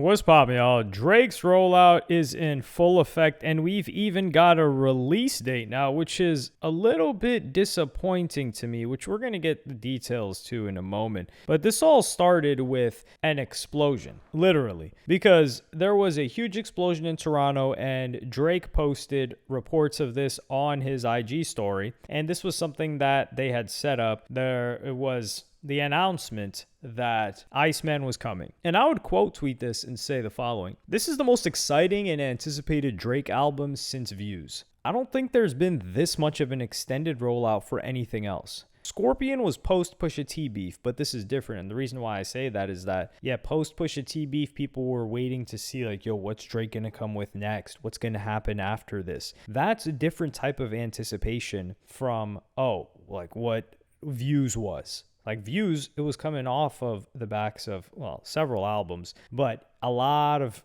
What's poppin', y'all? Drake's rollout is in full effect, and we've even got a release date now, which is a little bit disappointing to me, which we're going to get the details to in a moment. But this all started with an explosion, literally, because there was a huge explosion in Toronto, and Drake posted reports of this on his IG story, and this was something that they had set up. It was the announcement that Iceman was coming. And I would quote tweet this and say the following: "This is the most exciting and anticipated Drake album since Views. I don't think there's been this much of an extended rollout for anything else. Scorpion was post Pusha T beef, but this is different." And the reason why I say that is that, yeah, post Pusha T beef, people were waiting to see like, yo, what's Drake gonna come with next? What's gonna happen after this? That's a different type of anticipation from, like what Views was. Like Views, it was coming off of the backs of, well, several albums, but a lot of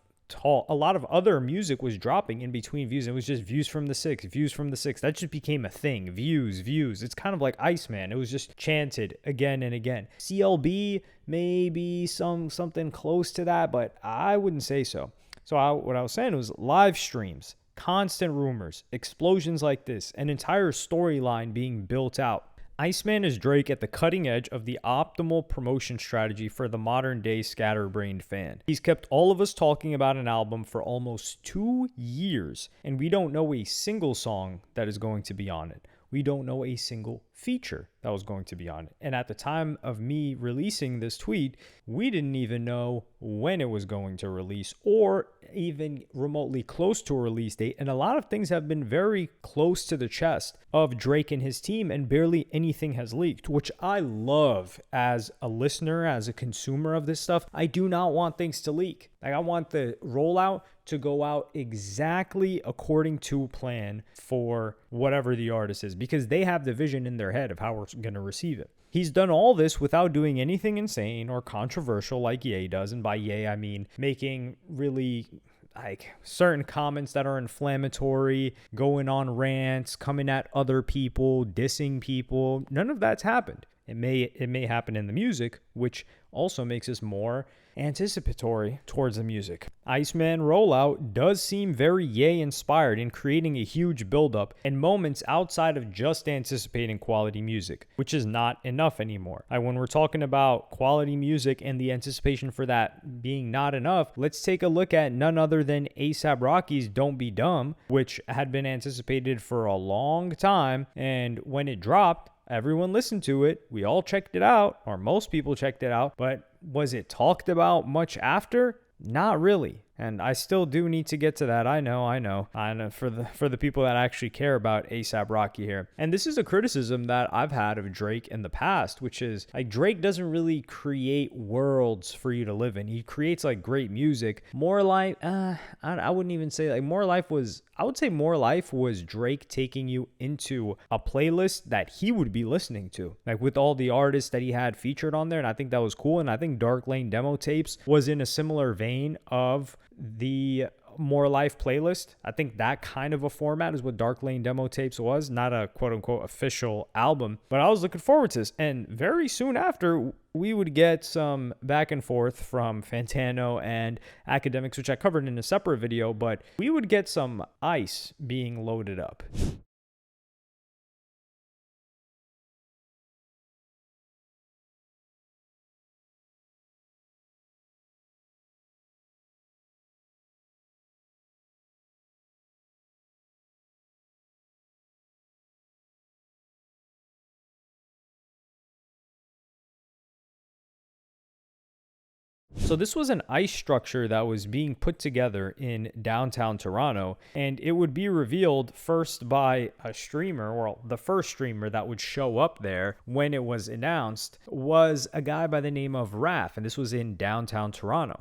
other music was dropping in between Views. It was just Views from the Six. That just became a thing. Views. It's kind of like Iceman. It was just chanted again and again. CLB, maybe something close to that, but I wouldn't say so. So what I was saying was live streams, constant rumors, explosions like this, an entire storyline being built out. Iceman is Drake at the cutting edge of the optimal promotion strategy for the modern day scatterbrained fan. He's kept all of us talking about an album for almost 2 years, and we don't know a single song that is going to be on it. We don't know a single feature that was going to be on it. And at the time of me releasing this tweet, we didn't even know when it was going to release or even remotely close to a release date. And a lot of things have been very close to the chest of Drake and his team, and barely anything has leaked, which I love as a listener, as a consumer of this stuff. I do not want things to leak. Like, I want the rollout to go out exactly according to plan for whatever the artist is, because they have the vision in their head of how we're going to receive it. He's done all this without doing anything insane or controversial like Ye does. And by Ye, I mean making really like certain comments that are inflammatory, going on rants, coming at other people, dissing people. None of that's happened. It may happen in the music, which also makes us more anticipatory towards the music. Iceman Rollout does seem very Ye inspired in creating a huge buildup and moments outside of just anticipating quality music, which is not enough anymore. When we're talking about quality music and the anticipation for that being not enough, let's take a look at none other than A$AP Rocky's Don't Be Dumb, which had been anticipated for a long time, and when it dropped, everyone listened to it. We all checked it out, or most people checked it out, but was it talked about much after? Not really. And I still do need to get to that. I know. For the people that actually care about A$AP Rocky here. And this is a criticism that I've had of Drake in the past, which is like Drake doesn't really create worlds for you to live in. He creates like great music. More Life, I wouldn't even say like More Life was, I would say More Life was Drake taking you into a playlist that he would be listening to, like with all the artists that he had featured on there. And I think that was cool. And I think Dark Lane Demo Tapes was in a similar vein of the More Life playlist. I think that kind of a format is what Dark Lane Demo Tapes was, not a quote unquote official album. But I was looking forward to this, and very soon after we would get some back and forth from Fantano and Academics, which I covered in a separate video, but we would get some ice being loaded up. So this was an ice structure that was being put together in downtown Toronto, and it would be revealed first by a streamer, or the first streamer that would show up there when it was announced was a guy by the name of Raph, and this was in downtown Toronto.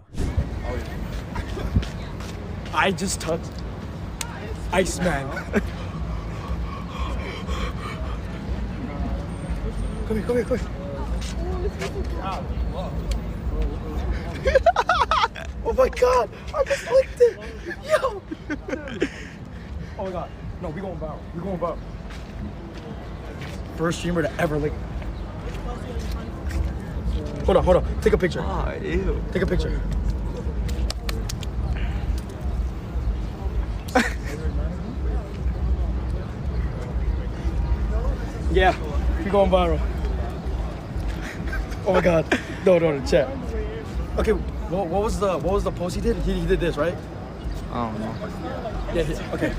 I just touched Iceman. Come here. Oh my god, I just licked it! Yo! Oh my god. No, we going viral. First streamer to ever lick. Hold on. Take a picture. Oh, ew. Take a picture. Yeah, we going viral. Oh my God. No, chat. Okay, what was the post he did? He did this, right? I don't know. Yeah, okay.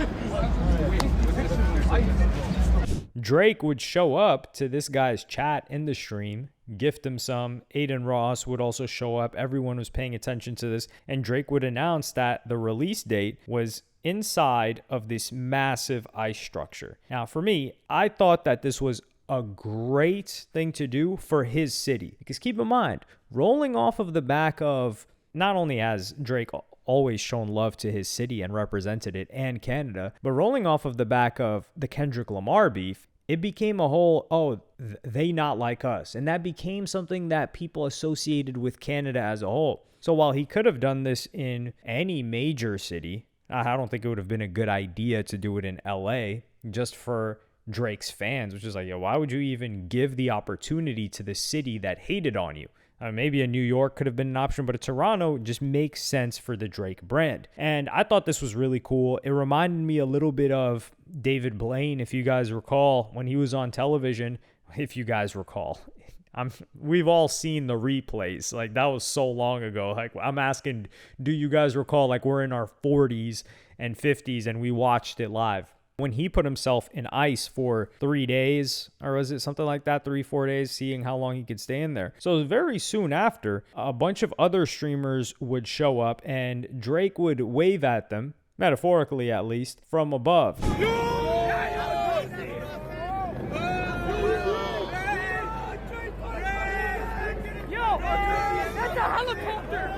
Drake would show up to this guy's chat in the stream, gift him some. Aiden Ross would also show up. Everyone was paying attention to this. And Drake would announce that the release date was inside of this massive ice structure. Now, for me, I thought that this was a great thing to do for his city. Because keep in mind, rolling off of the back of, not only has Drake always shown love to his city and represented it and Canada, but rolling off of the back of the Kendrick Lamar beef, it became a whole, they not like us. And that became something that people associated with Canada as a whole. So while he could have done this in any major city, I don't think it would have been a good idea to do it in LA just for Drake's fans, which is like, yo, why would you even give the opportunity to the city that hated on you? Maybe a New York could have been an option, but a Toronto just makes sense for the Drake brand. And I thought this was really cool. It reminded me a little bit of David Blaine, if you guys recall, when he was on television. If you guys recall, we've all seen the replays. Like, that was so long ago. Like, I'm asking, do you guys recall? Like, we're in our 40s and 50s and we watched it live. When he put himself in ice for 3 days, or was it something like that, 3-4 days, seeing how long he could stay in there. So very soon after, a bunch of other streamers would show up and Drake would wave at them, metaphorically at least, from above. Yo, that's a helicopter!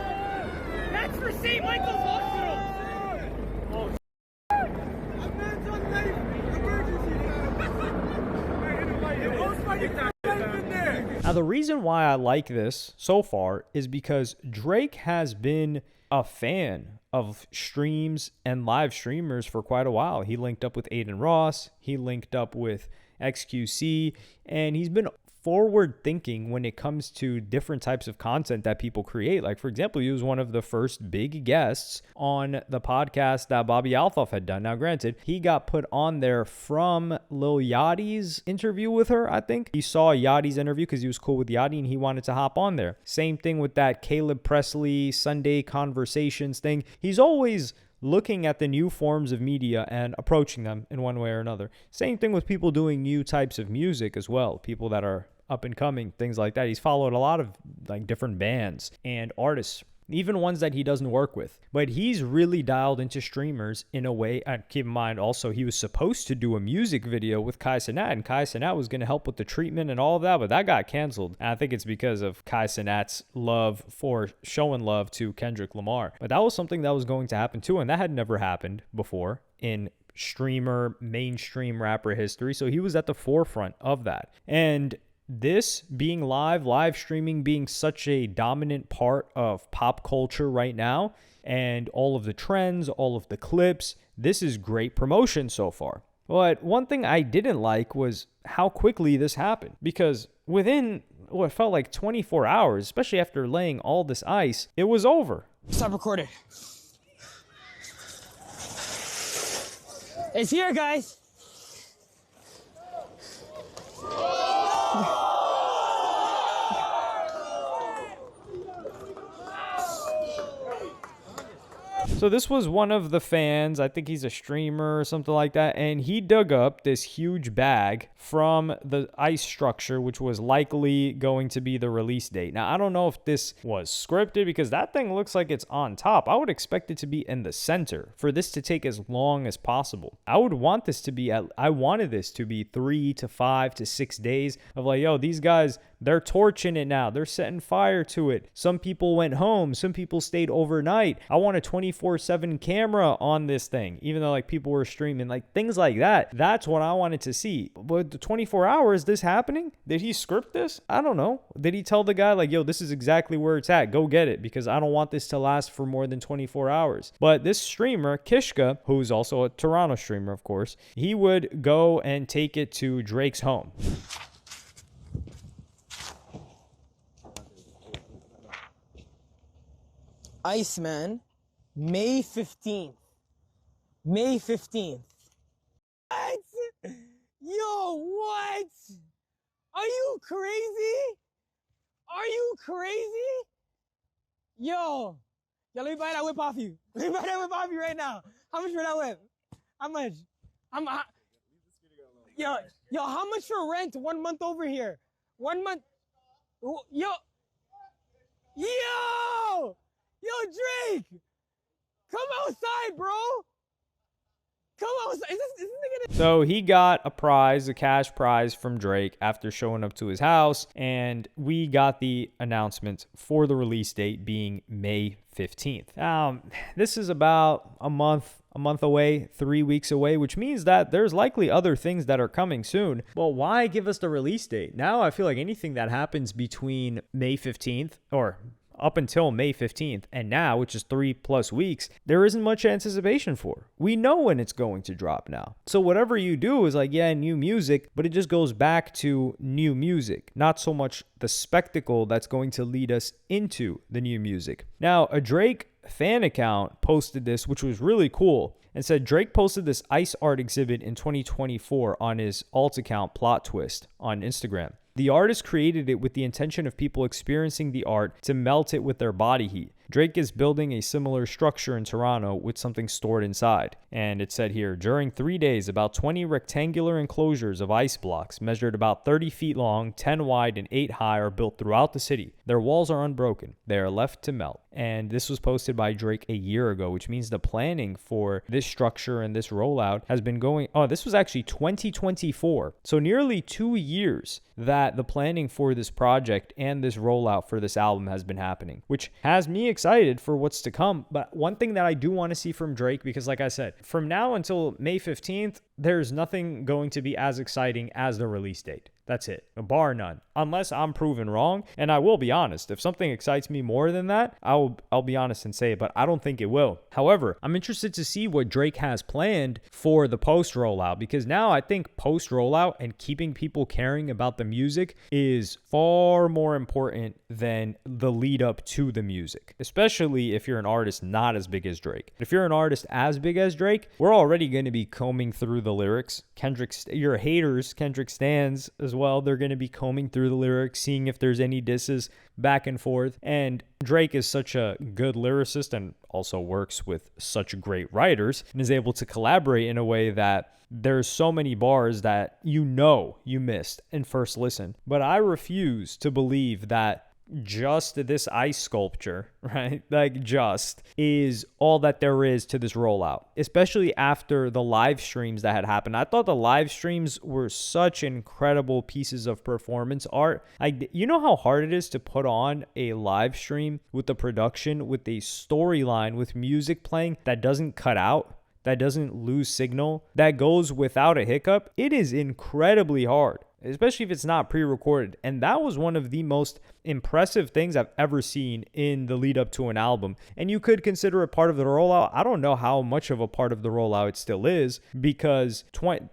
That's for St. Michael's Hospital! Now, the reason why I like this so far is because Drake has been a fan of streams and live streamers for quite a while. He linked up with Aiden Ross, he linked up with XQC, and he's been forward thinking when it comes to different types of content that people create. Like, for example, he was one of the first big guests on the podcast that Bobby Althoff had done. Now, granted, he got put on there from Lil Yachty's interview with her, I think. He saw Yachty's interview because he was cool with Yachty and he wanted to hop on there. Same thing with that Caleb Presley Sunday Conversations thing. He's always looking at the new forms of media and approaching them in one way or another. Same thing with people doing new types of music as well. People that are up and coming, things like that. He's followed a lot of like different bands and artists, even ones that he doesn't work with. But he's really dialed into streamers in a way. And keep in mind also, he was supposed to do a music video with Kai Cenat, and Kai Cenat was going to help with the treatment and all of that, but that got canceled. And I think it's because of Kai Cenat's love for showing love to Kendrick Lamar. But that was something that was going to happen too, and that had never happened before in streamer, mainstream rapper history. So he was at the forefront of that. And this being live streaming being such a dominant part of pop culture right now, and all of the trends, all of the clips, this is great promotion so far. But one thing I didn't like was how quickly this happened, because within what felt like 24 hours, especially after laying all this ice, it was over. Stop recording. It's here, guys. So this was one of the fans, I think he's a streamer or something like that, and he dug up this huge bag from the ice structure, which was likely going to be the release date. Now, I don't know if this was scripted because that thing looks like it's on top. I would expect it to be in the center for this to take as long as possible. I wanted this to be 3 to 5 to 6 days of like, yo, these guys, they're torching it now. They're setting fire to it. Some people went home. Some people stayed overnight. I want a 24/7 camera on this thing, even though like people were streaming, like things like that. That's what I wanted to see. But the 24 hours, this happening? Did he script this? I don't know. Did he tell the guy like, yo, this is exactly where it's at. Go get it because I don't want this to last for more than 24 hours. But this streamer, Kishka, who's also a Toronto streamer, of course, he would go and take it to Drake's home. Iceman, May 15th. May 15th. What? Yo, what? Are you crazy? Are you crazy? Yo, let me buy that whip off you. Let me buy that whip off you right now. How much for that whip? How much? Yo, how much for rent 1 month over here? 1 month. Yo, Drake, come outside, bro. Come outside. Is this nigga? So he got a prize, a cash prize from Drake after showing up to his house, and we got the announcement for the release date being May 15th. This is about a month away, 3 weeks away, which means that there's likely other things that are coming soon. Well, why give us the release date? Now I feel like anything that happens between May 15th or up until May 15th and now, which is 3+ weeks, there isn't much anticipation for. We know when it's going to drop now. So whatever you do is like, yeah, new music, but it just goes back to new music, not so much the spectacle that's going to lead us into the new music. Now, a Drake fan account posted this, which was really cool, and said Drake posted this ice art exhibit in 2024 on his alt account Plot Twist on Instagram. The artist created it with the intention of people experiencing the art to melt it with their body heat. Drake is building a similar structure in Toronto with something stored inside. And it said here, during 3 days, about 20 rectangular enclosures of ice blocks measured about 30 feet long, 10 wide, and 8 high are built throughout the city. Their walls are unbroken. They are left to melt. And this was posted by Drake a year ago, which means the planning for this structure and this rollout has been going, this was actually 2024. So nearly 2 years that the planning for this project and this rollout for this album has been happening, which has me excited for what's to come. But one thing that I do want to see from Drake, because like I said, from now until May 15th, there's nothing going to be as exciting as the release date. That's it, bar none, unless I'm proven wrong. And I will be honest, if something excites me more than that, I'll be honest and say it, but I don't think it will. However, I'm interested to see what Drake has planned for the post rollout, because now I think post rollout and keeping people caring about the music is far more important than the lead up to the music, especially if you're an artist not as big as Drake. If you're an artist as big as Drake, we're already going to be combing through the lyrics. Your haters, Kendrick stans as well, they're going to be combing through the lyrics, seeing if there's any disses back and forth. And Drake is such a good lyricist and also works with such great writers and is able to collaborate in a way that there's so many bars that you missed in first listen. But I refuse to believe that just this ice sculpture, right? Like just is all that there is to this rollout, especially after the live streams that had happened. I thought the live streams were such incredible pieces of performance art. You know how hard it is to put on a live stream with the production, with a storyline, with music playing that doesn't cut out, that doesn't lose signal, that goes without a hiccup. It is incredibly hard, especially if it's not pre-recorded. And that was one of the most impressive things I've ever seen in the lead up to an album. And you could consider it part of the rollout. I don't know how much of a part of the rollout it still is, because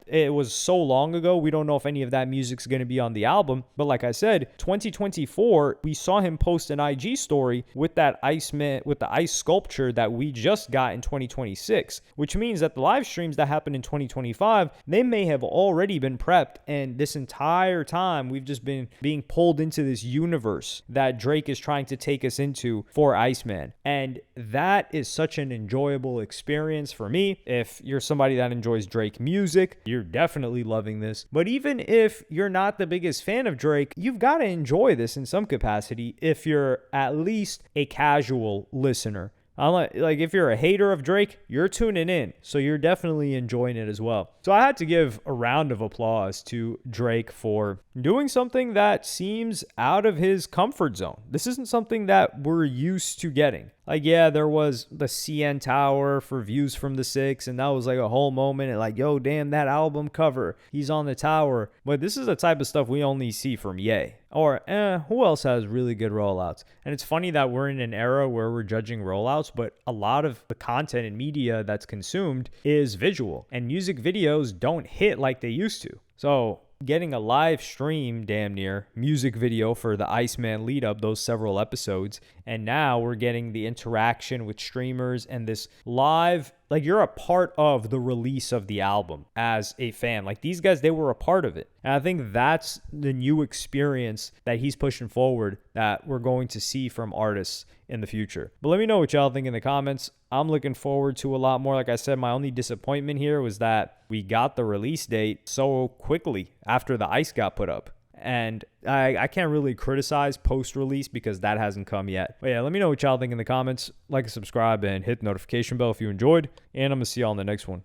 it was so long ago. We don't know if any of that music's going to be on the album. But like I said, 2024, we saw him post an IG story with that Iceman, with the ice sculpture that we just got in 2026, which means that the live streams that happened in 2025, they may have already been prepped. And this entire time, we've just been being pulled into this universe that Drake is trying to take us into for Iceman. And that is such an enjoyable experience for me. If you're somebody that enjoys Drake music, you're definitely loving this. But even if you're not the biggest fan of Drake, you've got to enjoy this in some capacity if you're at least a casual listener. Like if you're a hater of Drake, you're tuning in, so you're definitely enjoying it as well. So I had to give a round of applause to Drake for doing something that seems out of his comfort zone. This isn't something that we're used to getting. Like, yeah, there was the CN Tower for Views from the Six, and that was like a whole moment, and like, yo, damn, that album cover, he's on the tower. But this is the type of stuff we only see from Ye. Or, who else has really good rollouts? And it's funny that we're in an era where we're judging rollouts, but a lot of the content and media that's consumed is visual, and music videos don't hit like they used to. So getting a live stream, damn near, music video for the Iceman lead up, those several episodes, and now we're getting the interaction with streamers and this live like you're a part of the release of the album as a fan. Like these guys, they were a part of it. And I think that's the new experience that he's pushing forward that we're going to see from artists in the future. But let me know what y'all think in the comments. I'm looking forward to a lot more. Like I said, my only disappointment here was that we got the release date so quickly after the ice got put up. And I can't really criticize post-release because that hasn't come yet. But yeah, let me know what y'all think in the comments. Like and subscribe and hit the notification bell if you enjoyed. And I'm going to see y'all in the next one.